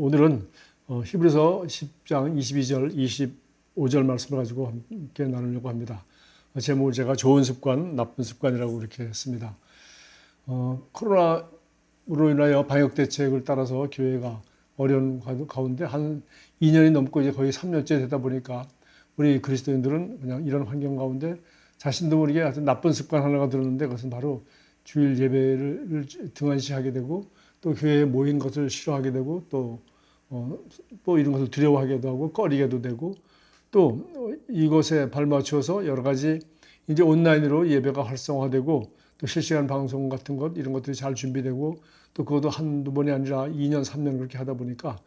오늘은 히브리서 10장 22절, 25절 말씀을 가지고 함께 나누려고 합니다. 제목을 제가 좋은 습관, 나쁜 습관이라고 이렇게 했습니다. 코로나로 인하여 방역 대책을 따라서 교회가 어려운 가운데 한 2년이 넘고 이제 거의 3년째 되다 보니까 우리 그리스도인들은 그냥 이런 환경 가운데 자신도 모르게 아주 나쁜 습관 하나가 들었는데 그것은 바로 주일 예배를 등한시하게 되고 또 교회에 모인 것을 싫어하게 되고 또 이런 것을 두려워하기도 하고 꺼리게도 되고 또 이것에 발맞춰서 여러 가지 이제 온라인으로 예배가 활성화되고 또 실시간 방송 같은 것 이런 것들이 잘 준비되고 또 그것도 한두 번이 아니라 2년, 3년 그렇게 하다 보니까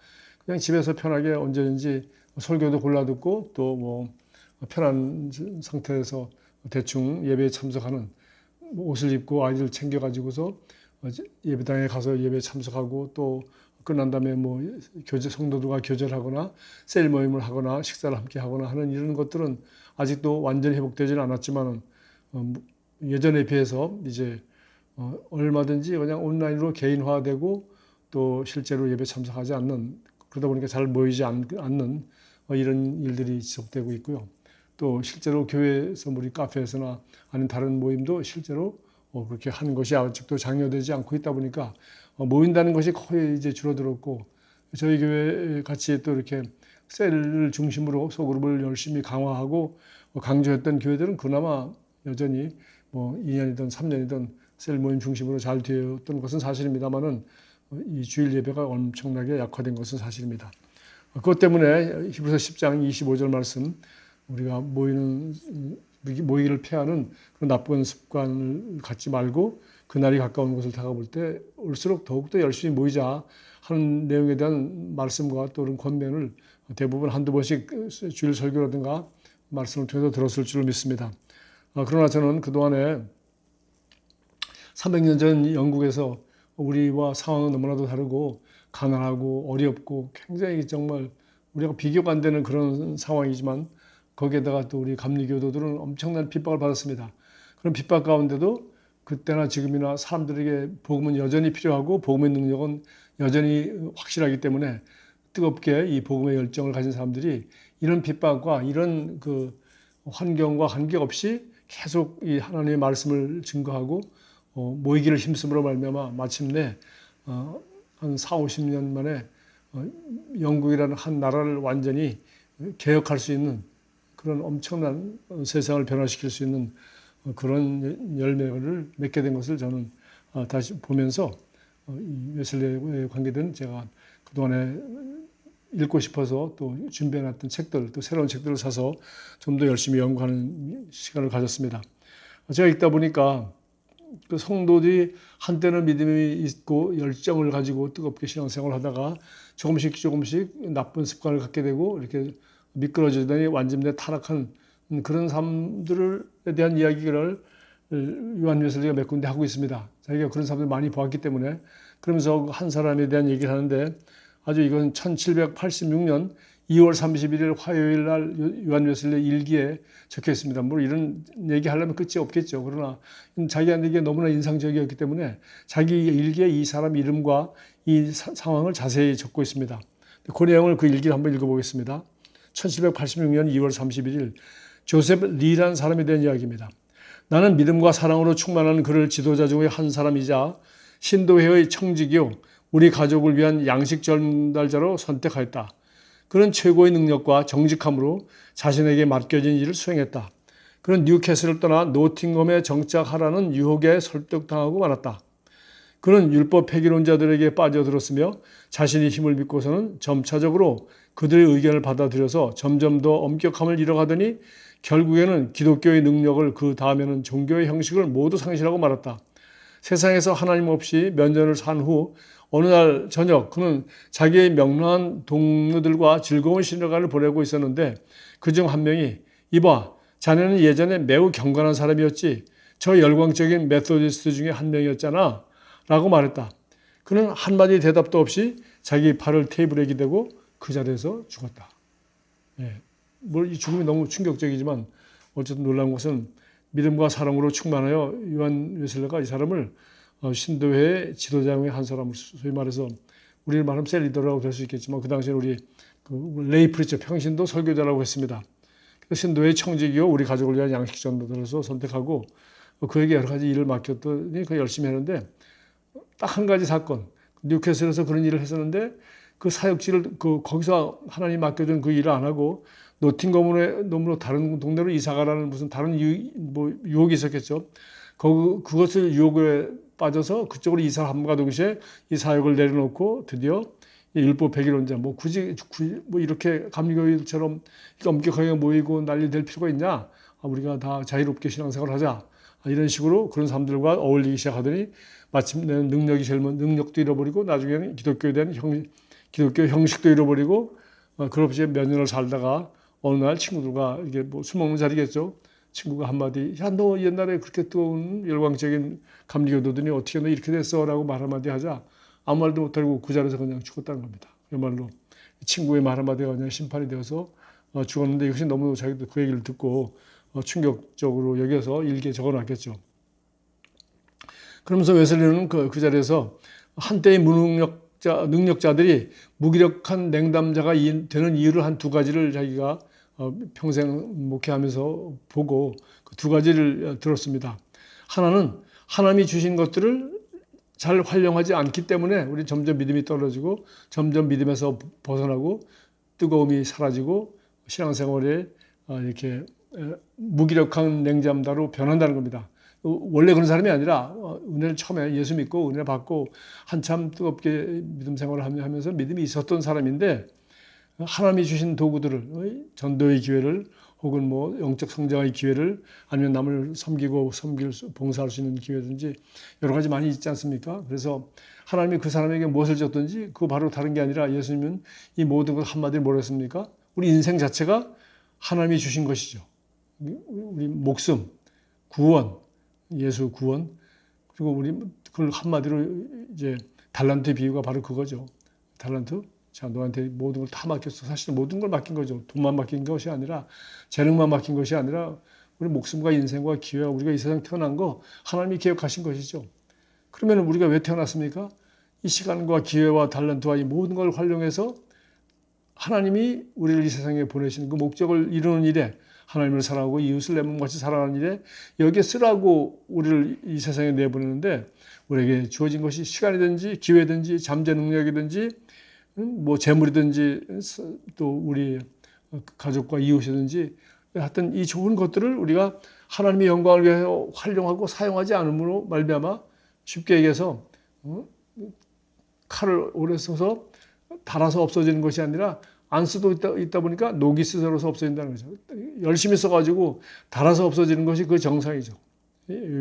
그냥 집에서 편하게 언제든지 설교도 골라 듣고 또 뭐 편한 상태에서 대충 예배에 참석하는 옷을 입고 아이들 챙겨가지고서 예배당에 가서 예배에 참석하고 또 끝난 다음에 뭐 성도들과 교절하거나 셀 모임을 하거나 식사를 함께 하거나 하는 이런 것들은 아직도 완전히 회복되지는 않았지만 예전에 비해서 이제 얼마든지 그냥 온라인으로 개인화되고 또 실제로 예배 참석하지 않는 그러다 보니까 잘 모이지 않는 이런 일들이 지속되고 있고요. 또 실제로 교회에서 우리 카페에서나 아니면 다른 모임도 실제로 그렇게 하는 것이 아직도 장려되지 않고 있다 보니까 모인다는 것이 거의 이제 줄어들었고 저희 교회 같이 또 이렇게 셀을 중심으로 소그룹을 열심히 강화하고 강조했던 교회들은 그나마 여전히 뭐 2년이든 3년이든 셀 모임 중심으로 잘 되었던 것은 사실입니다만은 이 주일 예배가 엄청나게 약화된 것은 사실입니다. 그것 때문에 히브리서 10장 25절 말씀 우리가 모이기를 피하는 그런 나쁜 습관을 갖지 말고 그날이 가까운 것을 다가볼 때 올수록 더욱더 열심히 모이자 하는 내용에 대한 말씀과 또 그런 권면을 대부분 한두 번씩 주일 설교라든가 말씀을 통해서 들었을 줄 믿습니다. 그러나 저는 그동안에 300년 전 영국에서 우리와 상황은 너무나도 다르고 가난하고 어렵고 굉장히 정말 우리가 비교가 안 되는 그런 상황이지만 거기에다가 또 우리 감리교도들은 엄청난 핍박을 받았습니다. 그런 핍박 가운데도 그때나 지금이나 사람들에게 복음은 여전히 필요하고 복음의 능력은 여전히 확실하기 때문에 뜨겁게 이 복음의 열정을 가진 사람들이 이런 빗박과 이런 그 환경과 관계없이 계속 이 하나님의 말씀을 증거하고 모이기를 힘쓰므로 말미암아 마침내 한 4, 50년 만에 영국이라는 한 나라를 완전히 개혁할 수 있는 그런 엄청난 세상을 변화시킬 수 있는 그런 열매를 맺게 된 것을 저는 다시 보면서 웨슬리에 관계된 제가 그동안에 읽고 싶어서 또 준비해놨던 책들, 또 새로운 책들을 사서 좀 더 열심히 연구하는 시간을 가졌습니다. 제가 읽다 보니까 그 성도들이 한때는 믿음이 있고 열정을 가지고 뜨겁게 신앙생활을 하다가 조금씩 나쁜 습관을 갖게 되고 이렇게 미끄러지더니 완전히 타락한 그런 사람들에 대한 이야기를 요한 웨슬리가 몇 군데 하고 있습니다. 자기가 그런 사람들 많이 보았기 때문에 그러면서 한 사람에 대한 얘기를 하는데 아주 이건 1786년 2월 31일 화요일 날 요한 웨슬리 일기에 적혀 있습니다. 뭐 이런 얘기 하려면 끝이 없겠죠. 그러나 자기한테 이게 너무나 인상적이었기 때문에 자기 일기에 이 사람 이름과 이 상황을 자세히 적고 있습니다. 그 내용을 그 일기를 한번 읽어보겠습니다. 1786년 2월 31일 조셉 리라는 사람에 대한 이야기입니다. 나는 믿음과 사랑으로 충만한 그를 지도자 중의 한 사람이자 신도회의 청지기요 우리 가족을 위한 양식 전달자로 선택하였다. 그는 최고의 능력과 정직함으로 자신에게 맡겨진 일을 수행했다. 그는 뉴캐슬을 떠나 노팅엄에 정착하라는 유혹에 설득당하고 말았다. 그는 율법 폐기론자들에게 빠져들었으며 자신의 힘을 믿고서는 점차적으로 그들의 의견을 받아들여서 점점 더 엄격함을 잃어가더니 결국에는 기독교의 능력을 그 다음에는 종교의 형식을 모두 상실하고 말았다. 세상에서 하나님 없이 면전을 산 후 어느 날 저녁 그는 자기의 명랑한 동료들과 즐거운 시간을 보내고 있었는데 그중 한 명이 이봐 자네는 예전에 매우 경건한 사람이었지 저 열광적인 메소디스트 중에 한 명이었잖아 라고 말했다. 그는 한마디 대답도 없이 자기 팔을 테이블에 기대고 그 자리에서 죽었다. 이 죽음이 너무 충격적이지만 어쨌든 놀라운 것은 믿음과 사랑으로 충만하여 요한 웨슬리가 이 사람을 신도회의 지도자 중에 한 사람을 소위 말해서 우리를 말하면 셀리더라고 될 수 있겠지만 그 당시에 우리 그 레이 프리처 평신도 설교자라고 했습니다. 그래서 신도의 청지기요 우리 가족을 위한 양식 전도들로서 선택하고 그에게 여러 가지 일을 맡겼더니 그 열심히 했는데 딱 한 가지 사건 뉴캐슬에서 그런 일을 했었는데 그 사역지를 거기서 하나님 맡겨준 그 일을 안 하고 노팅엄으로 다른 동네로 이사가라는 무슨 다른 유혹이 있었겠죠. 그것을 유혹에 빠져서 그쪽으로 이사를 함과 동시에 이 사역을 내려놓고 드디어 율법 100일원자 굳이 이렇게 감리교회처럼 엄격하게 모이고 난리 될 필요가 있냐? 우리가 다 자유롭게 신앙생활을 하자. 이런 식으로 그런 사람들과 어울리기 시작하더니 마침내 능력도 잃어버리고 나중에는 기독교에 대한 기독교 형식도 잃어버리고 그렇게 몇 년을 살다가 어느 날 친구들과 이게 술 먹는 자리겠죠. 친구가 한마디, 야, 너 옛날에 그렇게 뜨거운 열광적인 감리교도더니 어떻게 너 이렇게 됐어? 라고 말 한마디 하자. 아무 말도 못하고 그 자리에서 그냥 죽었다는 겁니다. 그야말로 친구의 말 한마디가 그냥 심판이 되어서 죽었는데 이것이 너무 자기도 그 얘기를 듣고 충격적으로 여겨서 일기에 적어놨겠죠. 그러면서 웨슬리는 그 자리에서 한때의 능력자들이 무기력한 냉담자가 되는 이유를 한 두 가지를 자기가 평생 목회하면서 보고 그 두 가지를 들었습니다. 하나는 하나님이 주신 것들을 잘 활용하지 않기 때문에 우리 점점 믿음이 떨어지고 점점 믿음에서 벗어나고 뜨거움이 사라지고 신앙생활에 이렇게 무기력한 냉담자로 변한다는 겁니다. 원래 그런 사람이 아니라 은혜를 처음에 예수 믿고 은혜 받고 한참 뜨겁게 믿음 생활을 하면서 믿음이 있었던 사람인데 하나님이 주신 도구들을 전도의 기회를 혹은 영적 성장의 기회를 아니면 남을 봉사할 수 있는 기회든지 여러 가지 많이 있지 않습니까? 그래서 하나님이 그 사람에게 무엇을 줬든지 그거 바로 다른 게 아니라 예수님은 이 모든 것 한마디로 뭐라 했습니까? 우리 인생 자체가 하나님이 주신 것이죠. 우리 목숨, 구원, 예수 구원, 그리고 우리 그걸 한마디로 이제 달란트의 비유가 바로 그거죠. 달란트. 자, 너한테 모든 걸 다 맡겼어. 사실 모든 걸 맡긴 거죠. 돈만 맡긴 것이 아니라, 재능만 맡긴 것이 아니라, 우리 목숨과 인생과 기회와 우리가 이 세상 태어난 거 하나님이 계획하신 것이죠. 그러면 우리가 왜 태어났습니까? 이 시간과 기회와 달란트와 이 모든 걸 활용해서 하나님이 우리를 이 세상에 보내시는 그 목적을 이루는 일에 하나님을 사랑하고 이웃을 내 몸같이 사랑하는 일에 여기에 쓰라고 우리를 이 세상에 내보내는데 우리에게 주어진 것이 시간이든지 기회든지 잠재 능력이든지 재물이든지 또 우리 가족과 이웃이든지 하여튼 이 좋은 것들을 우리가 하나님의 영광을 위하여 활용하고 사용하지 않음으로 말미암아 쉽게 얘기해서 칼을 오래 써서 닳아서 없어지는 것이 아니라 안 쓰도 있다 보니까 녹이 스스로서 없어진다는 거죠. 열심히 써가지고 닳아서 없어지는 것이 그 정상이죠.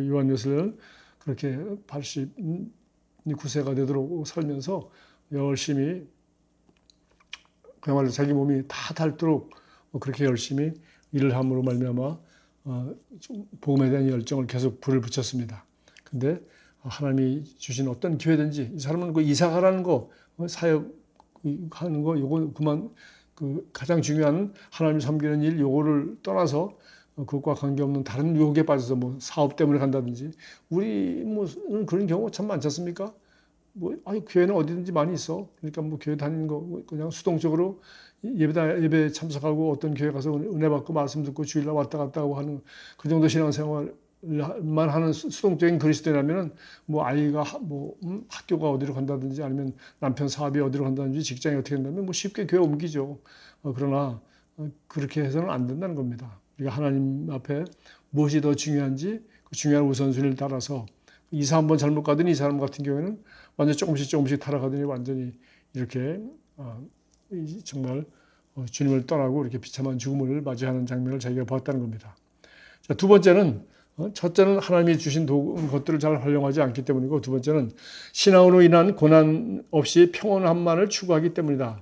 요한 웨슬리는 그렇게 89세가 되도록 살면서 열심히 그야말로 자기 몸이 다 닳도록 그렇게 열심히 일을 함으로 말미암아 복음에 대한 열정을 계속 불을 붙였습니다. 근데 하나님이 주신 어떤 기회든지 이 사람은 그 이사 가라는 거 사역하는 거 요거 그만 가장 중요한 하나님 섬기는 일 요거를 떠나서 그것과 관계없는 다른 유혹에 빠져서 사업 때문에 간다든지 우리 그런 경우가 참 많지 않습니까? 교회는 어디든지 많이 있어. 그러니까 교회 다니는 거 그냥 수동적으로 예배 참석하고 어떤 교회 가서 은혜 받고 말씀 듣고 주일날 왔다 갔다 하고 하는 그 정도 신앙생활만 하는 수동적인 그리스도인이라면은 아이가 학교가 어디로 간다든지 아니면 남편 사업이 어디로 간다든지 직장이 어떻게 된다면 쉽게 교회 옮기죠. 그러나 그렇게 해서는 안 된다는 겁니다. 우리가 하나님 앞에 무엇이 더 중요한지 그 중요한 우선순위를 따라서 이사 한번 잘못 가더니 이 사람 같은 경우에는 완전 조금씩 타락하더니 완전히 이렇게 정말 주님을 떠나고 이렇게 비참한 죽음을 맞이하는 장면을 자기가 봤다는 겁니다. 자, 두 번째는 첫째는 하나님이 주신 것들을 잘 활용하지 않기 때문이고 두 번째는 신앙으로 인한 고난 없이 평온함만을 추구하기 때문이다.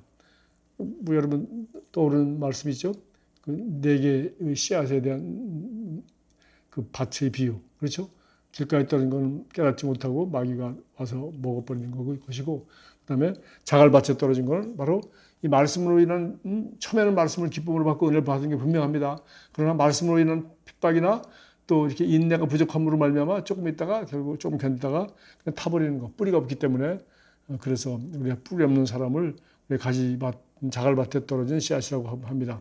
여러분 떠오르는 말씀이죠. 그 4개의 씨앗에 대한 그 밭의 비유. 그렇죠? 길가에 떨어진 건 깨닫지 못하고 마귀가 와서 먹어버리는 것이고 그다음에 자갈밭에 떨어진 건 바로 이 말씀으로 인한 처음에는 말씀을 기쁨으로 받고 은혜를 받은 게 분명합니다. 그러나 말씀으로 인한 핍박이나 또 이렇게 인내가 부족함으로 말미암아 조금 있다가 결국 조금 견디다가 그냥 타버리는 거 뿌리가 없기 때문에 그래서 우리가 뿌리 없는 사람을 우리 자갈밭에 떨어진 씨앗이라고 합니다.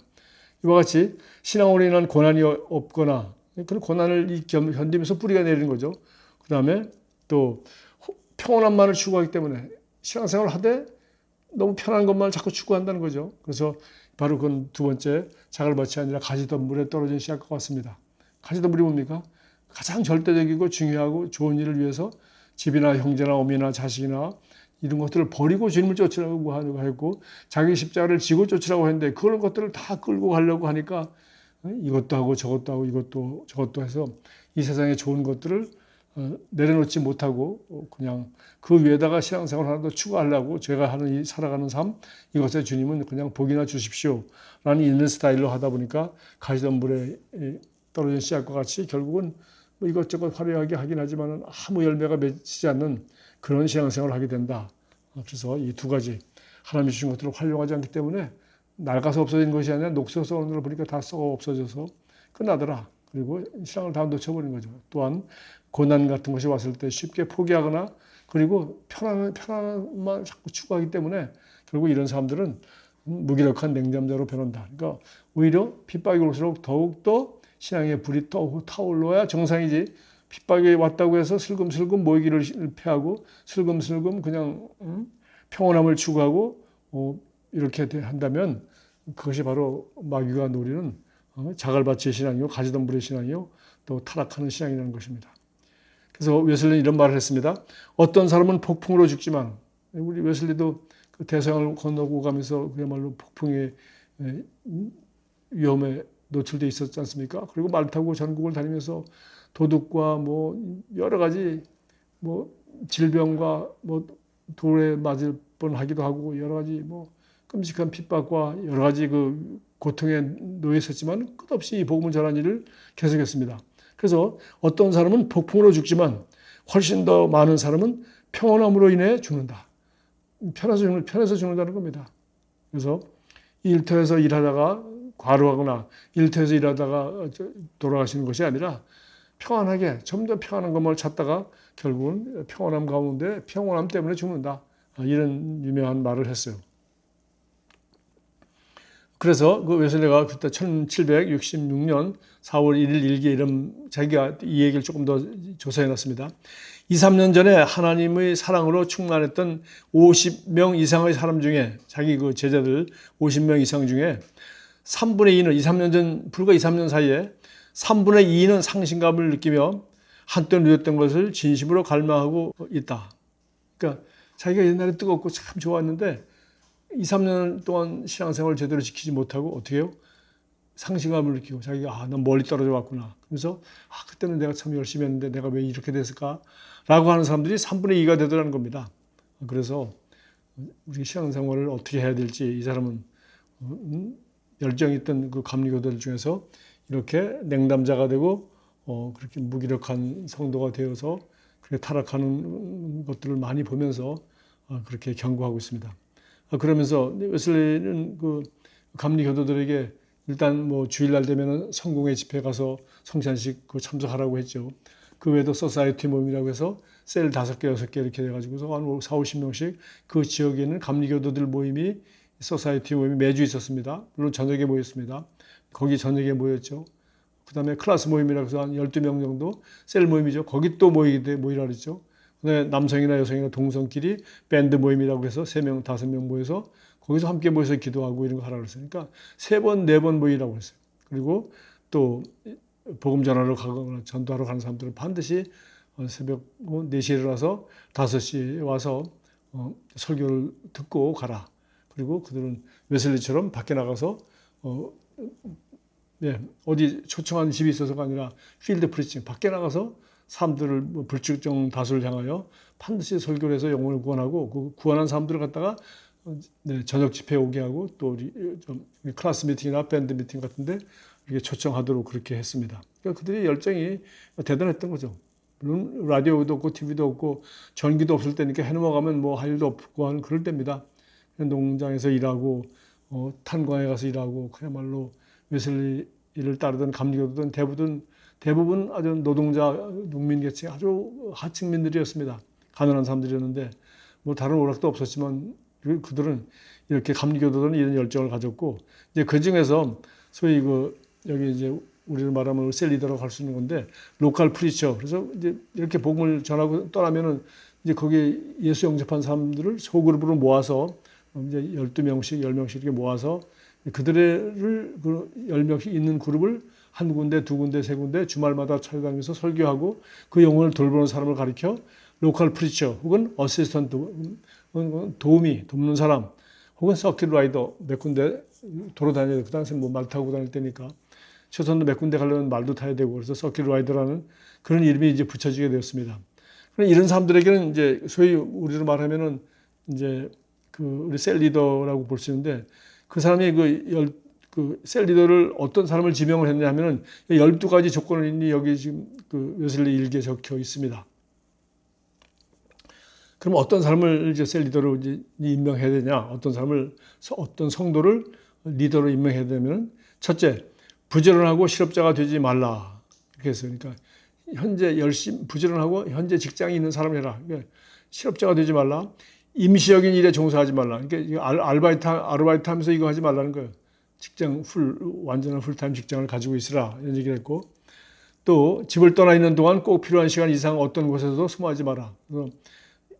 이와 같이 신앙으로 인한 고난이 없거나 그런 고난을 견디면서 뿌리가 내리는 거죠. 그 다음에 또 평온함만을 추구하기 때문에 신앙생활을 하되 너무 편한 것만 자꾸 추구한다는 거죠. 그래서 바로 그건 두 번째 자갈밭이 아니라 가시덤불에 떨어진 씨앗과 같습니다. 가시덤불이 뭡니까? 가장 절대적이고 중요하고 좋은 일을 위해서 집이나 형제나 어미나 자식이나 이런 것들을 버리고 주님을 쫓으라고 했고 자기 십자가를 지고 쫓으라고 했는데 그런 것들을 다 끌고 가려고 하니까 이것도 하고 저것도 하고 이것도 저것도 해서 이 세상의 좋은 것들을 내려놓지 못하고 그냥 그 위에다가 신앙생활 하나 더 추가하려고 제가 하는 살아가는 삶 이것에 주님은 그냥 복이나 주십시오 라는 있는 스타일로 하다 보니까 가시덤불에 떨어진 씨앗과 같이 결국은 뭐 이것저것 화려하게 하긴 하지만 아무 열매가 맺히지 않는 그런 신앙생활을 하게 된다. 그래서 이 두 가지 하나님이 주신 것들을 활용하지 않기 때문에 낡아서 없어진 것이 아니라 녹슬어서 오는 걸 보니까 다 썩어 없어져서 끝나더라. 그리고 신앙을 다 놓쳐버린 거죠. 또한 고난 같은 것이 왔을 때 쉽게 포기하거나 그리고 편안함만 자꾸 추구하기 때문에 결국 이런 사람들은 무기력한 냉담자로 변한다. 그러니까 오히려 핍박이 올수록 더욱더 신앙의 불이 타올라야 정상이지. 핍박이 왔다고 해서 슬금슬금 모이기를 패하고 슬금슬금 그냥 평온함을 추구하고 이렇게 한다면 그것이 바로 마귀가 노리는 자갈밭의 신앙이요 가시덤불의 신앙이요 또 타락하는 신앙이라는 것입니다. 그래서 웨슬리는 이런 말을 했습니다. 어떤 사람은 폭풍으로 죽지만 우리 웨슬리도 그 대서양을 건너고 가면서 그야말로 폭풍의 위험에 노출돼 있었지 않습니까? 그리고 말 타고 전국을 다니면서 도둑과 뭐 여러 가지 뭐 질병과 뭐 돌에 맞을 뻔하기도 하고 여러 가지 뭐 끔찍한 핍박과 여러 가지 그 고통에 놓여 있었지만 끝없이 이 복음을 전하는 일을 계속했습니다. 그래서 어떤 사람은 폭풍으로 죽지만 훨씬 더 많은 사람은 평온함으로 인해 죽는다. 편해서 죽는다는 겁니다. 그래서 일터에서 일하다가 과로하거나 일터에서 일하다가 돌아가시는 것이 아니라 평안하게 점점 평안한 것만 찾다가 결국은 평온함 가운데 평온함 때문에 죽는다. 이런 유명한 말을 했어요. 그래서 그 웨슬리가 그때 1766년 4월 1일 일기에 이런 자기가 이 얘기를 조금 더 조사해 놨습니다. 2, 3년 전에 하나님의 사랑으로 충만했던 50명 이상의 사람 중에 자기 그 제자들 50명 이상 중에 3분의 2는 2, 3년 전 불과 2, 3년 사이에 3분의 2는 상실감을 느끼며 한때 누렸던 것을 진심으로 갈망하고 있다. 그러니까 자기가 옛날에 뜨겁고 참 좋았는데 2, 3년 동안 신앙생활을 제대로 지키지 못하고 어떻게 해요? 상실감을 느끼고 자기가 난 멀리 떨어져 왔구나. 그래서 그때는 내가 참 열심히 했는데 내가 왜 이렇게 됐을까? 라고 하는 사람들이 3분의 2가 되더라는 겁니다. 그래서 우리 신앙생활을 어떻게 해야 될지 이 사람은 열정이 있던 그 감리교들 중에서 이렇게 냉담자가 되고 그렇게 무기력한 성도가 되어서 그렇게 타락하는 것들을 많이 보면서 그렇게 경고하고 있습니다. 그러면서 웨슬리는 그 감리 교도들에게 일단 뭐 주일날 되면은 성공회 집회 가서 성찬식 그 참석하라고 했죠. 그 외에도 소사이어티 모임이라고 해서 셀 5개, 6개 이렇게 돼가지고서 한 4, 50명씩 그 지역에 있는 감리 교도들 모임이 소사이어티 모임이 매주 있었습니다. 물론 저녁에 모였습니다. 거기 저녁에 모였죠. 그 다음에 클래스 모임이라고 해서 한 12명 정도 셀 모임이죠. 거기 또 모이라 그랬죠. 그다음에 남성이나 여성이나 동성끼리 밴드 모임이라고 해서 3명, 5명 모여서 거기서 함께 모여서 기도하고 이런 거 하라고 했어요. 그러니까 3번, 4번 모이라고 했어요. 그리고 또 복음 전하러 가거나 전도하러 가는 사람들은 반드시 새벽 4시에 일어나서 5시에 와서 설교를 듣고 가라. 그리고 그들은 웨슬리처럼 밖에 나가서 어디 초청한 집이 있어서가 아니라 필드 프리칭 밖에 나가서 사람들을 불특정 다수를 향하여 반드시 설교를 해서 영혼을 구원하고 그 구원한 사람들을 갖다가 저녁 집회에 오게 하고 또 우리 클래스 미팅이나 밴드 미팅 같은데 이렇게 초청하도록 그렇게 했습니다. 그러니까 그들의 열정이 대단했던 거죠. 물론 라디오도 없고 TV도 없고 전기도 없을 때니까 해넘어가면 뭐 할 일도 없고 하는 그럴 때입니다. 농장에서 일하고 탄광에 가서 일하고 그야말로 웨슬리를 따르던 감리교도든 대부분 아주 노동자, 농민계층 아주 하층민들이었습니다. 가난한 사람들이었는데 뭐 다른 오락도 없었지만 그들은 이렇게 감리교도들은 이런 열정을 가졌고 이제 그 중에서 소위 여기 이제 우리를 말하면 셀 리더라고 할 수 있는 건데 로컬 프리처 그래서 이제 이렇게 복음을 전하고 떠나면은 이제 거기 예수 영접한 사람들을 소그룹으로 모아서 이제 12명씩 10명씩 이렇게 모아서 그들을 그 10명씩 있는 그룹을 한 군데, 두 군데, 세 군데 주말마다 찾아다니면서 설교하고 그 영혼을 돌보는 사람을 가리켜 로컬 프리처 혹은 어시스턴트 도우미 돕는 사람 혹은 서킷 라이더 몇 군데 도로 다녀야 돼. 그 당시에 뭐 말 타고 다닐 때니까 최소한도 몇 군데 가려면 말도 타야 되고 그래서 서킷 라이더라는 그런 이름이 이제 붙여지게 되었습니다. 이런 사람들에게는 이제 소위 우리로 말하면은 이제 우리 셀 리더라고 볼 수 있는데 그 사람이 셀 리더를 어떤 사람을 지명을 했냐 하면은 12가지 조건이 여기 지금 웨슬리 일기에 적혀 있습니다. 그럼 어떤 사람을 이제 셀 리더로 이제 임명해야 되냐? 어떤 성도를 리더로 임명해야 되면 첫째, 부지런하고 실업자가 되지 말라. 이렇게 했어요. 그러니까 현재 열심히 부지런하고 현재 직장에 있는 사람을 해라. 그러니까 실업자가 되지 말라. 임시적인 일에 종사하지 말라. 그러니까 아르바이트 하면서 이거 하지 말라는 거예요. 완전한 풀타임 직장을 가지고 있으라. 이런 얘기를 했고 또 집을 떠나 있는 동안 꼭 필요한 시간 이상 어떤 곳에서도 숨어하지 마라. 그래서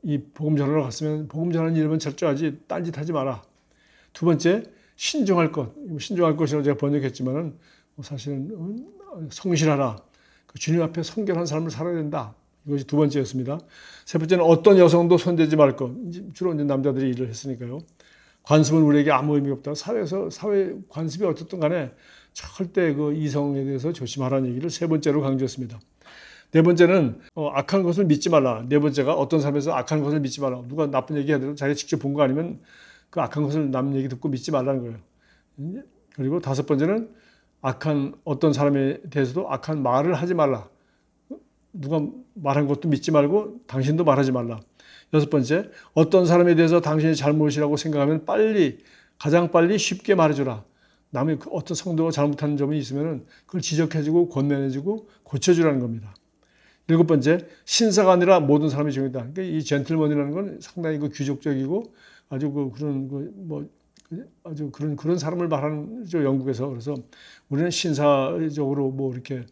이 복음 전하러 갔으면 복음 전하는 일만 철저하지 딴짓하지 마라. 두 번째 신중할 것. 신중할 것이라고 제가 번역했지만은 사실은 성실하라. 주님 앞에 성결한 삶을 살아야 된다. 이것이 두 번째였습니다. 세 번째는 어떤 여성도 손대지 말 것. 주로 이제 남자들이 일을 했으니까요. 관습은 우리에게 아무 의미 없다. 사회 관습이 어떻든 간에 절대 이성에 대해서 조심하라는 얘기를 세 번째로 강조했습니다. 네 번째는 악한 것을 믿지 말라. 네 번째가 어떤 사람에서 악한 것을 믿지 말라. 누가 나쁜 얘기 하더라도 자기가 직접 본 거 아니면 그 악한 것을 남 얘기 듣고 믿지 말라는 거예요. 그리고 다섯 번째는 어떤 사람에 대해서도 악한 말을 하지 말라. 누가 말한 것도 믿지 말고 당신도 말하지 말라. 여섯 번째, 어떤 사람에 대해서 당신이 잘못이라고 생각하면 가장 빨리 쉽게 말해주라. 남의 어떤 성도가 잘못하는 점이 있으면 그걸 지적해주고 권면해주고 고쳐주라는 겁니다. 일곱 번째, 신사가 아니라 모든 사람이 종이다. 그러니까 이 젠틀먼이라는 건 상당히 귀족적이고 아주 아주 그런 사람을 말하는 영국에서. 그래서 우리는 신사적으로 이렇게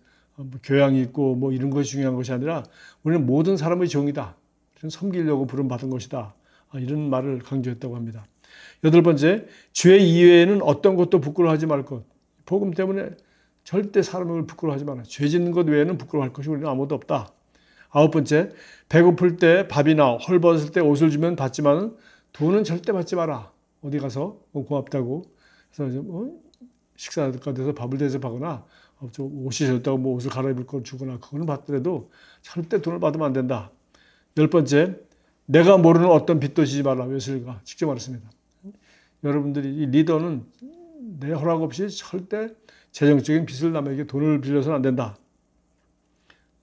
교양이 있고 이런 것이 중요한 것이 아니라 우리는 모든 사람의 종이다. 섬기려고 부름받은 것이다. 이런 말을 강조했다고 합니다. 여덟 번째, 죄 이외에는 어떤 것도 부끄러워하지 말 것. 복음 때문에 절대 사람을 부끄러워하지 마라. 죄 짓는 것 외에는 부끄러워할 것이 우리는 아무도 없다. 아홉 번째, 배고플 때 밥이나 헐벗을 때 옷을 주면 받지만 돈은 절대 받지 마라. 어디 가서 고맙다고 그래서 식사가 돼서 밥을 대접하거나 옷이 젖었다고 옷을 갈아입을 걸 주거나 그거는 받더라도 절대 돈을 받으면 안 된다. 열 번째, 내가 모르는 어떤 빚도 지지 말라. 웨슬리가 직접 말했습니다. 여러분들이 이 리더는 내 허락 없이 절대 재정적인 빚을 남에게 돈을 빌려서는 안 된다.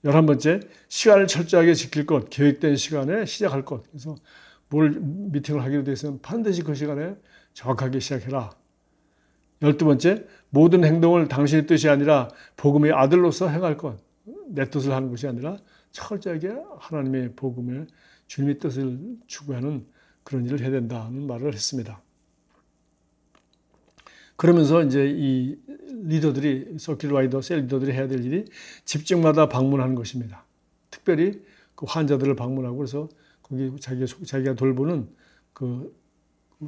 11번째, 시간을 철저하게 지킬 것, 계획된 시간에 시작할 것. 그래서 미팅을 하기로 되어 있으면 반드시 그 시간에 정확하게 시작해라. 12번째, 모든 행동을 당신의 뜻이 아니라 복음의 아들로서 행할 것. 내 뜻을 하는 것이 아니라 철저하게 하나님의 복음에 주님의 뜻을 추구하는 그런 일을 해야 된다는 말을 했습니다. 그러면서 이제 이 서킷 라이더, 셀 리더들이 해야 될 일이 집집마다 방문하는 것입니다. 특별히 그 환자들을 방문하고 그래서 거기 자기가 돌보는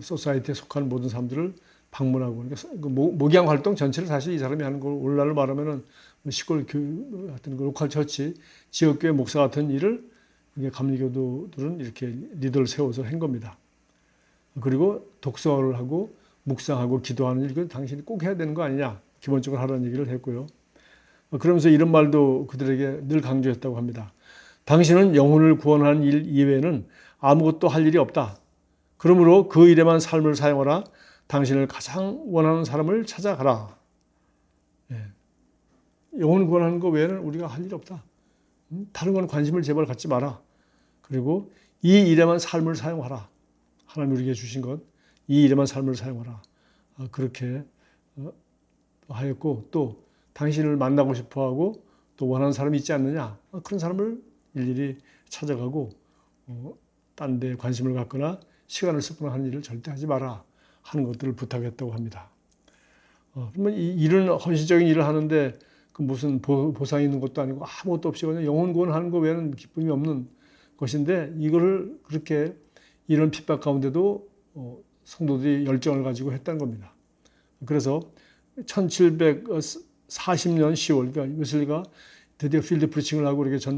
소사이티에 속한 모든 사람들을 방문하고 그러니까 목양 활동 전체를 사실 이 사람이 하는 걸 오늘날로 말하면은 시골 하여튼 로컬 처치, 지역교회 목사 같은 일을 감리교도들은 이렇게 리더를 세워서 한 겁니다. 그리고 독서를 하고 묵상하고 기도하는 일, 이건 당신이 꼭 해야 되는 거 아니냐. 기본적으로 하라는 얘기를 했고요. 그러면서 이런 말도 그들에게 늘 강조했다고 합니다. 당신은 영혼을 구원하는 일 이외에는 아무것도 할 일이 없다. 그러므로 그 일에만 삶을 사용하라. 당신을 가장 원하는 사람을 찾아가라. 영혼을 구원하는 것 외에는 우리가 할 일이 없다. 다른 건 관심을 제발 갖지 마라. 그리고 이 일에만 삶을 사용하라. 하나님 우리에게 주신 것, 이 일에만 삶을 사용하라. 그렇게 하였고 또 당신을 만나고 싶어하고 또 원하는 사람이 있지 않느냐. 그런 사람을 일일이 찾아가고 딴 데 관심을 갖거나 시간을 쓰거나 하는 일을 절대 하지 마라 하는 것들을 부탁했다고 합니다. 그러면 이 일은 헌신적인 일을 하는데 그 무슨 보상이 있는 것도 아니고 아무것도 없이 그냥 영혼 구원하는 것 외에는 기쁨이 없는 것인데 이거를 그렇게 이런 핍박 가운데도 성도들이 열정을 가지고 했다는 겁니다. 그래서 1740년 10월, 그러니까 웨슬리가 드디어 필드 프리칭을 하고 이렇게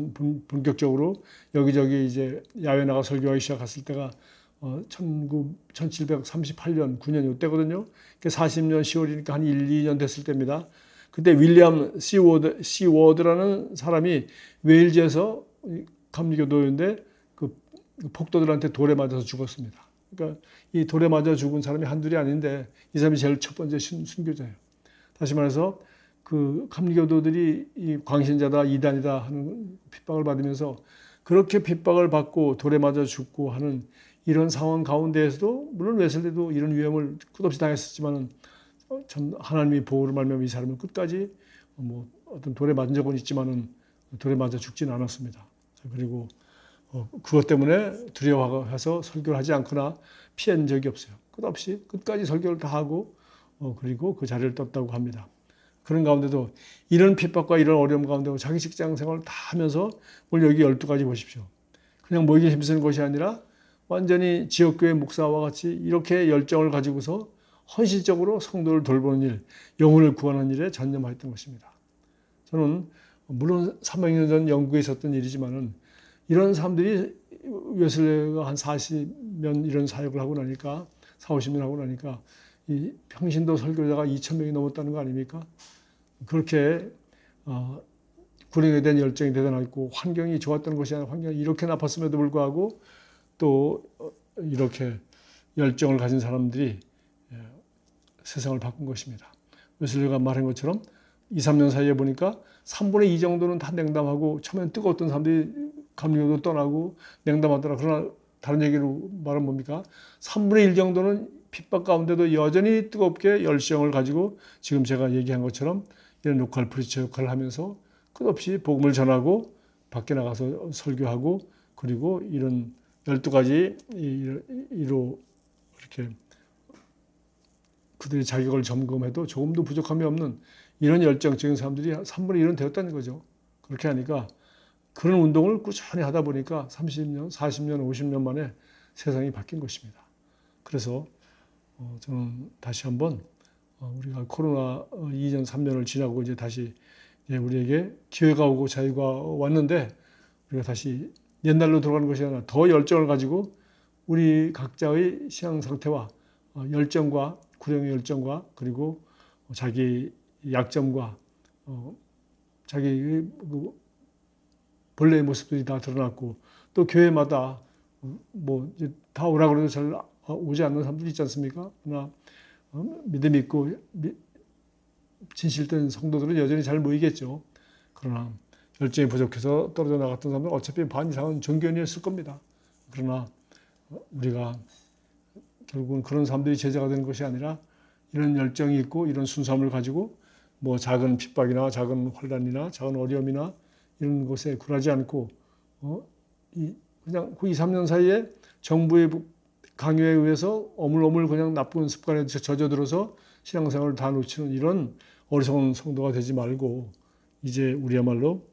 본격적으로 여기저기 이제 야외 나가 설교하기 시작했을 때가 1738년, 9년 이때거든요. 40년 10월이니까 한 1, 2년 됐을 때입니다. 그때 윌리엄 C. 워드라는 사람이 웨일즈에서 감리교도인데 그 폭도들한테 돌에 맞아서 죽었습니다. 그러니까 이 돌에 맞아 죽은 사람이 한둘이 아닌데 이 사람이 제일 첫 번째 순교자예요. 다시 말해서 그 감리교도들이 이 광신자다, 이단이다 하는 핍박을 받으면서 그렇게 핍박을 받고 돌에 맞아 죽고 하는 이런 상황 가운데에서도 물론 웨슬리도 이런 위험을 끝없이 당했었지만은 참 하나님의 보호를 말미암아 이 사람은 끝까지 뭐 어떤 돌에 맞은 적은 있지만은 돌에 맞아 죽지는 않았습니다. 그리고 그것 때문에 두려워해서 설교를 하지 않거나 피한 적이 없어요. 끝없이 끝까지 설교를 다 하고 그리고 그 자리를 떴다고 합니다. 그런 가운데도 이런 핍박과 이런 어려움 가운데 자기 직장 생활을 다 하면서 오늘 여기 12가지 보십시오. 그냥 모이기 힘쓰는 것이 아니라 완전히 지역교회 목사와 같이 이렇게 열정을 가지고서 헌신적으로 성도를 돌보는 일, 영혼을 구하는 일에 전념했던 것입니다. 저는 물론 300년 전 영국에 있었던 일이지만은 이런 사람들이 웨슬리가 한 40년 이런 사역을 하고 나니까 40, 50년 하고 나니까 이 평신도 설교자가 2,000명이 넘었다는 거 아닙니까? 그렇게 구령에 대한 열정이 대단했고 환경이 좋았다는 것이 아니라 환경이 이렇게 나빴음에도 불구하고 또 이렇게 열정을 가진 사람들이 세상을 바꾼 것입니다. 웨슬리가 말한 것처럼 2, 3년 사이에 보니까 3분의 2 정도는 다 냉담하고 처음엔 뜨거웠던 사람들이 감리교도 떠나고 냉담하더라. 그러나 다른 얘기로 말하면 뭡니까? 3분의 1 정도는 핍박 가운데도 여전히 뜨겁게 열정을 가지고 지금 제가 얘기한 것처럼 이런 로컬 프리처 역할을 하면서 끝없이 복음을 전하고 밖에 나가서 설교하고 그리고 이런 12가지 이로 이렇게 그들의 자격을 점검해도 조금도 부족함이 없는 이런 열정적인 사람들이 3분의 1은 되었다는 거죠. 그렇게 하니까 그런 운동을 꾸준히 하다 보니까 30년, 40년, 50년 만에 세상이 바뀐 것입니다. 그래서 저는 다시 한번 우리가 코로나 2년, 3년을 지나고 이제 다시 우리에게 기회가 오고 자유가 왔는데 우리가 다시 옛날로 돌아가는 것이 아니라 더 열정을 가지고 우리 각자의 신앙 상태와 열정과 구령의 열정과 그리고 자기 약점과 자기 본래의 모습들이 다 드러났고 또 교회마다 뭐 다 오라 그래도 잘 오지 않는 사람들이 있지 않습니까? 그러나 믿음 있고 진실된 성도들은 여전히 잘 모이겠죠. 그러나 열정이 부족해서 떨어져 나갔던 사람들은 어차피 반 이상은 종교인이었을 겁니다. 그러나 우리가 결국은 그런 사람들이 제자가 되는 것이 아니라 이런 열정이 있고 이런 순수함을 가지고 뭐 작은 핍박이나 작은 환난이나 작은 어려움이나 이런 것에 굴하지 않고 그냥 그 2, 3년 사이에 정부의 강요에 의해서 어물어물 그냥 나쁜 습관에 젖어들어서 신앙생활을 다 놓치는 이런 어리석은 성도가 되지 말고 이제 우리야말로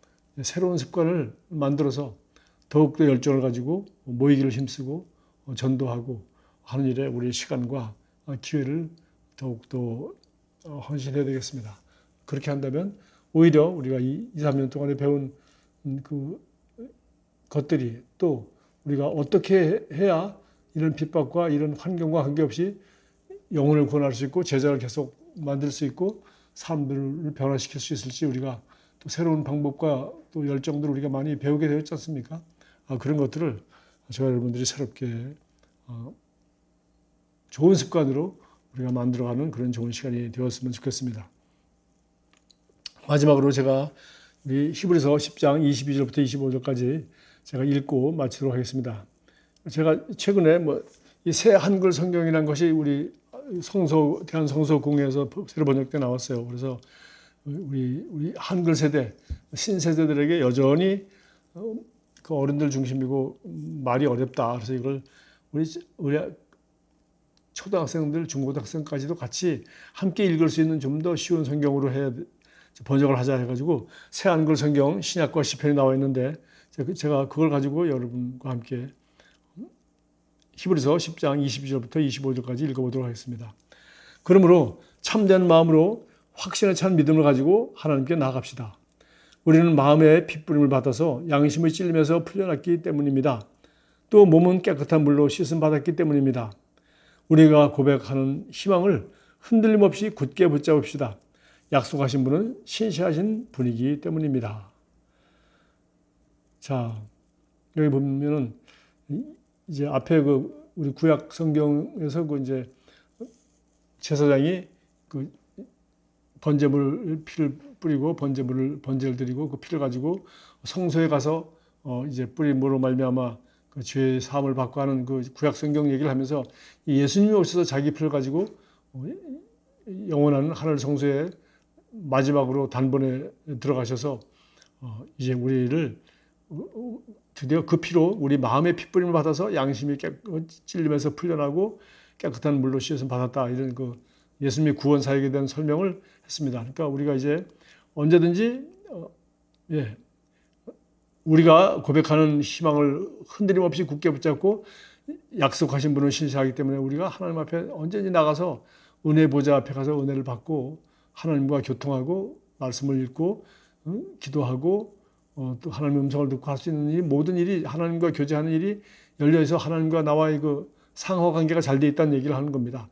새로운 습관을 만들어서 더욱더 열정을 가지고 모이기를 힘쓰고 전도하고 하는 일에 우리의 시간과 기회를 더욱더 헌신해야 되겠습니다. 그렇게 한다면 오히려 우리가 2, 3년 동안에 배운 그 것들이 또 우리가 어떻게 해야 이런 핍박과 이런 환경과 관계없이 영혼을 구원할 수 있고 제자를 계속 만들 수 있고 사람들을 변화시킬 수 있을지 우리가 또 새로운 방법과 또 열정들을 우리가 많이 배우게 되었지 않습니까? 그런 것들을 저와 여러분들이 새롭게 좋은 습관으로 우리가 만들어가는 그런 좋은 시간이 되었으면 좋겠습니다. 마지막으로 제가 우리 히브리서 10장 22절부터 25절까지 제가 읽고 마치도록 하겠습니다. 제가 최근에 이 새 한글 성경이라는 것이 우리 대한성서공회에서 새로 번역돼 나왔어요. 그래서 우리 한글 세대, 신세대들에게 여전히 그 어른들 중심이고 말이 어렵다. 그래서 이걸 우리 초등학생들, 중고등학생까지도 같이 함께 읽을 수 있는 좀 더 쉬운 성경으로 번역을 하자 해가지고 새 한글 성경 신약과 시편이 나와 있는데 제가 그걸 가지고 여러분과 함께 히브리서 10장 22절부터 25절까지 읽어보도록 하겠습니다. 그러므로 참된 마음으로 확신에 찬 믿음을 가지고 하나님께 나아갑시다. 우리는 마음의 핏부림을 받아서 양심의 찔림에서 풀려났기 때문입니다. 또 몸은 깨끗한 물로 씻음 받았기 때문입니다. 우리가 고백하는 희망을 흔들림 없이 굳게 붙잡읍시다. 약속하신 분은 신실하신 분이기 때문입니다. 자, 여기 보면은 이제 앞에 우리 구약 성경에서 이제 제사장이 번제물 피를 뿌리고 번제를 드리고 그 피를 가지고 성소에 가서 이제 뿌림으로 말미암아 그 죄의 사함을 받고 하는 그 구약 성경 얘기를 하면서 예수님이 오셔서 자기 피를 가지고 영원한 하늘 성소에 마지막으로 단번에 들어가셔서 이제 우리를 드디어 그 피로 우리 마음의 핏부림을 받아서 양심이 찔림에서 풀려나고 깨끗한 물로 씻음 받았다. 이런 그 예수님의 구원 사역에 대한 설명을 했습니다. 그러니까 우리가 이제 언제든지 우리가 고백하는 희망을 흔들림 없이 굳게 붙잡고 약속하신 분은 신실하기 때문에 우리가 하나님 앞에 언제든지 나가서 은혜 보좌 앞에 가서 은혜를 받고 하나님과 교통하고 말씀을 읽고 기도하고 또 하나님의 음성을 듣고 할 수 있는 일, 모든 일이 하나님과 교제하는 일이 열려서 하나님과 나와의 그 상호 관계가 잘 돼 있다는 얘기를 하는 겁니다.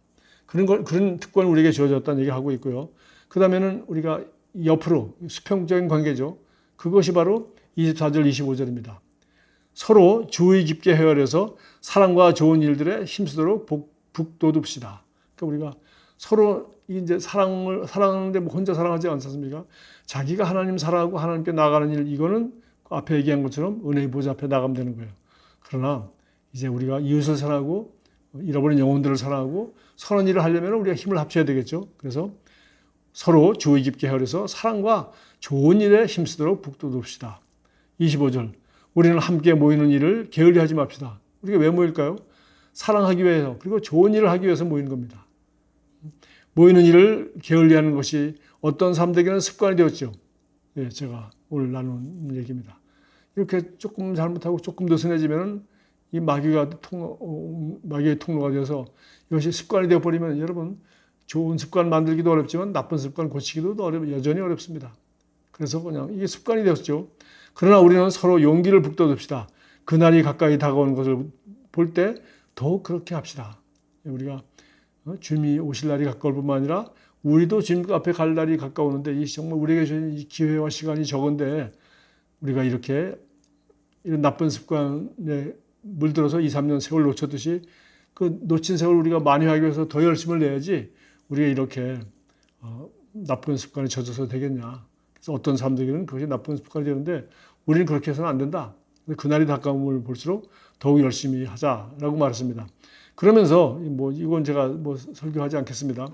그런 특권이 우리에게 주어졌다는 얘기를 하고 있고요. 그 다음에는 우리가 옆으로 수평적인 관계죠. 그것이 바로 24절, 25절입니다. 서로 주의 깊게 헤아려서 사랑과 좋은 일들에 힘쓰도록 북돋읍시다. 그러니까 우리가 서로 이제 사랑하는데 뭐 혼자 사랑하지 않습니까? 자기가 하나님 사랑하고 하나님께 나아가는 일, 이거는 앞에 얘기한 것처럼 은혜의 보좌 앞에 나가면 되는 거예요. 그러나 이제 우리가 이웃을 사랑하고 잃어버린 영혼들을 사랑하고 선한 일을 하려면 우리가 힘을 합쳐야 되겠죠. 그래서 서로 주의 깊게 헤아려서 사랑과 좋은 일에 힘쓰도록 북돋읍시다. 25절, 우리는 함께 모이는 일을 게을리하지 맙시다. 우리가 왜 모일까요? 사랑하기 위해서, 그리고 좋은 일을 하기 위해서 모이는 겁니다. 모이는 일을 게을리하는 것이 어떤 사람들에게는 습관이 되었죠. 예, 제가 오늘 나눈 얘기입니다. 이렇게 조금 잘못하고 조금 더 순해지면 이 마귀의 통로가 되어서 이것이 습관이 되어버리면 여러분 좋은 습관 만들기도 어렵지만 나쁜 습관 고치기도 여전히 어렵습니다. 그래서 그냥 이게 습관이 되었죠. 그러나 우리는 서로 용기를 북돋읍시다. 그날이 가까이 다가오는 것을 볼 때 더욱 그렇게 합시다. 우리가 주님이 오실 날이 가까울 뿐만 아니라 우리도 주님 앞에 갈 날이 가까우는데 이 정말 우리에게 주신 이 기회와 시간이 적은데 우리가 이렇게 이런 나쁜 습관에 물들어서 2, 3년 세월 놓쳤듯이 그 놓친 세월 우리가 만회하기 위해서 더 열심을 내야지 우리가 이렇게 나쁜 습관에 젖어서 되겠냐. 그래서 어떤 사람들에게는 그것이 나쁜 습관이 되는데 우리는 그렇게 해서는 안 된다. 그날이 가까움을 볼수록 더욱 열심히 하자라고 말했습니다. 그러면서 뭐 이건 제가 뭐 설교하지 않겠습니다.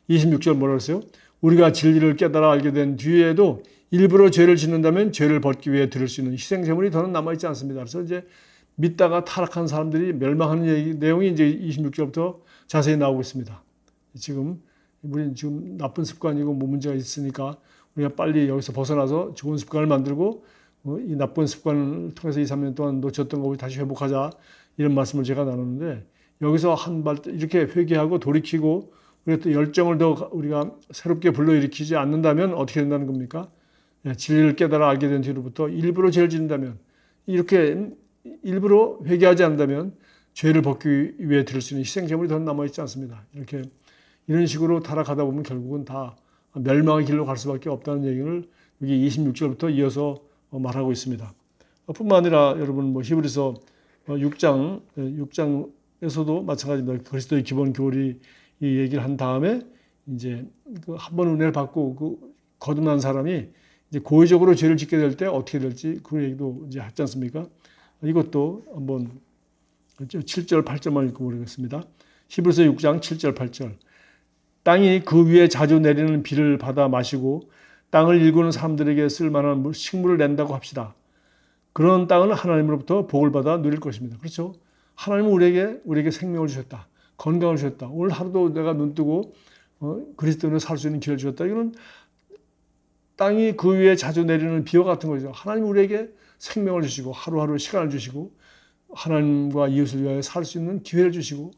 26절 뭐라 그랬어요? 우리가 진리를 깨달아 알게 된 뒤에도 일부러 죄를 짓는다면 죄를 벗기 위해 드릴 수 있는 희생제물이 더는 남아있지 않습니다. 그래서 이제 믿다가 타락한 사람들이 멸망하는 내용이 이제 26절부터 자세히 나오고 있습니다. 우리는 지금 나쁜 습관이고 뭐 문제가 있으니까 우리가 빨리 여기서 벗어나서 좋은 습관을 만들고 이 나쁜 습관을 통해서 2, 3년 동안 놓쳤던 것을 다시 회복하자 이런 말씀을 제가 나누는데 여기서 이렇게 회개하고 돌이키고 우리가 또 열정을 더 우리가 새롭게 불러일으키지 않는다면 어떻게 된다는 겁니까? 진리를 깨달아 알게 된 뒤로부터 일부러 죄를 짓는다면 이렇게 일부러 회개하지 않는다면 죄를 벗기 위해 드릴 수 있는 희생제물이 더 남아있지 않습니다. 이런 식으로 타락하다 보면 결국은 다 멸망의 길로 갈 수밖에 없다는 얘기를 여기 26절부터 이어서 말하고 있습니다. 뿐만 아니라 여러분 뭐 히브리서 6장에서도 마찬가지입니다. 그리스도의 기본 교리 이 얘기를 한 다음에 이제 한 번 은혜를 받고 거듭난 사람이 이제 고의적으로 죄를 짓게 될 때 어떻게 될지 그 얘기도 이제 하지 않습니까? 이것도 한번 7절, 8절만 읽고 보겠습니다. 히브리서 6장 7절, 8절. 땅이 그 위에 자주 내리는 비를 받아 마시고 땅을 일구는 사람들에게 쓸만한 식물을 낸다고 합시다. 그런 땅은 하나님으로부터 복을 받아 누릴 것입니다. 그렇죠? 하나님은 우리에게 생명을 주셨다. 건강을 주셨다. 오늘 하루도 내가 눈 뜨고 그리스도인으로 살 수 있는 기회를 주셨다. 이거는 땅이 그 위에 자주 내리는 비와 같은 거죠. 하나님 우리에게 생명을 주시고 하루하루 시간을 주시고 하나님과 이웃을 위하여 살 수 있는 기회를 주시고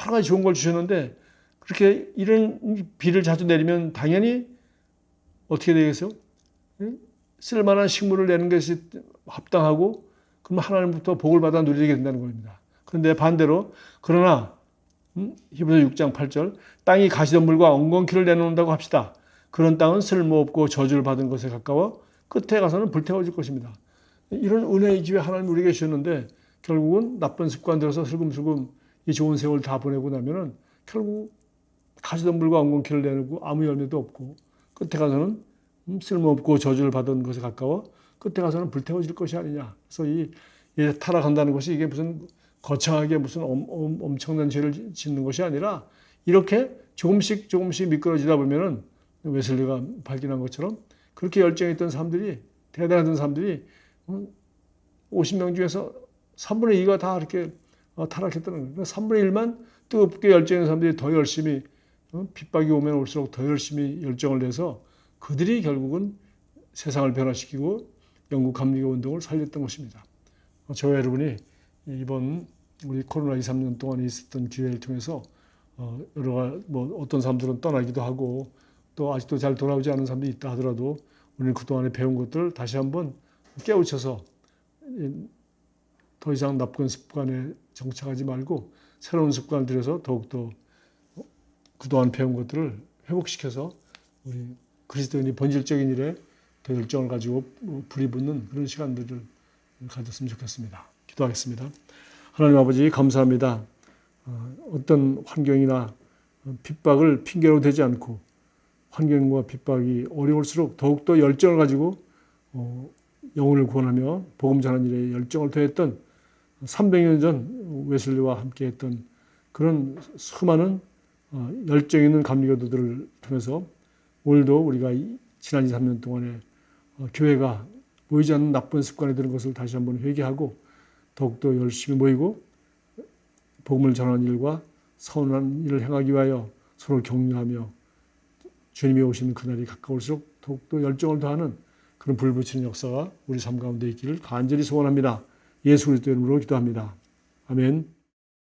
여러 가지 좋은 걸 주셨는데 그렇게 이런 비를 자주 내리면 당연히 어떻게 되겠어요? 쓸만한 식물을 내는 것이 합당하고 그럼 하나님부터 복을 받아 누리게 된다는 겁니다. 그런데 반대로 그러나 히브리서 6장 8절 땅이 가시덤불과 엉겅퀴를 내놓는다고 합시다. 그런 땅은 쓸모없고 저주를 받은 것에 가까워 끝에 가서는 불태워질 것입니다. 이런 은혜의 기회 하나님 우리에게 주셨는데 결국은 나쁜 습관 들어서 슬금슬금 이 좋은 세월 다 보내고 나면은 결국 가시덤불과 엉겅퀴를 내놓고 아무 열매도 없고 끝에 가서는 쓸모없고 저주를 받은 것에 가까워 끝에 가서는 불태워질 것이 아니냐. 그래서 이 타락한다는 것이 이게 무슨 거창하게 무슨 엄청난 죄를 짓는 것이 아니라 이렇게 조금씩 미끄러지다 보면은 웨슬리가 발견한 것처럼 그렇게 열정했던 사람들이 대단했던 사람들이 50명 중에서 3분의 2가 다 이렇게 타락했다는 거예요. 3분의 1만 뜨겁게 열정한 사람들이 더 열심히 핍박이 오면 올수록 더 열심히 열정을 내서 그들이 결국은 세상을 변화시키고 영국 감리교 운동을 살렸던 것입니다. 저와 여러분이 이번 우리 코로나 2, 3년 동안 있었던 기회를 통해서 어떤 사람들은 떠나기도 하고 또 아직도 잘 돌아오지 않은 사람들이 있다 하더라도 우리는 그동안에 배운 것들을 다시 한번 깨우쳐서 더 이상 나쁜 습관에 정착하지 말고 새로운 습관을 들여서 더욱더 그동안 배운 것들을 회복시켜서 우리 그리스도인이 본질적인 일에 더 열정을 가지고 불이 붙는 그런 시간들을 가졌으면 좋겠습니다. 기도하겠습니다. 하나님 아버지 감사합니다. 어떤 환경이나 핍박을 핑계로 대지 않고 환경과 핍박이 어려울수록 더욱더 열정을 가지고 영혼을 구원하며 복음 전하는 일에 열정을 더했던 300년 전 웨슬리와 함께했던 그런 수많은 열정 있는 감리교도들을 통해서 오늘도 우리가 지난 2, 3년 동안에 교회가 모이지 않는 나쁜 습관에 드는 것을 다시 한번 회개하고 더욱더 열심히 모이고 복음을 전하는 일과 선한 일을 행하기 위하여 서로 격려하며 주님이 오시는 그날이 가까울수록 더욱더 열정을 더하는 그런 불붙이는 역사가 우리 삶 가운데 있기를 간절히 소원합니다. 예수 그리스도 이름으로 기도합니다. 아멘.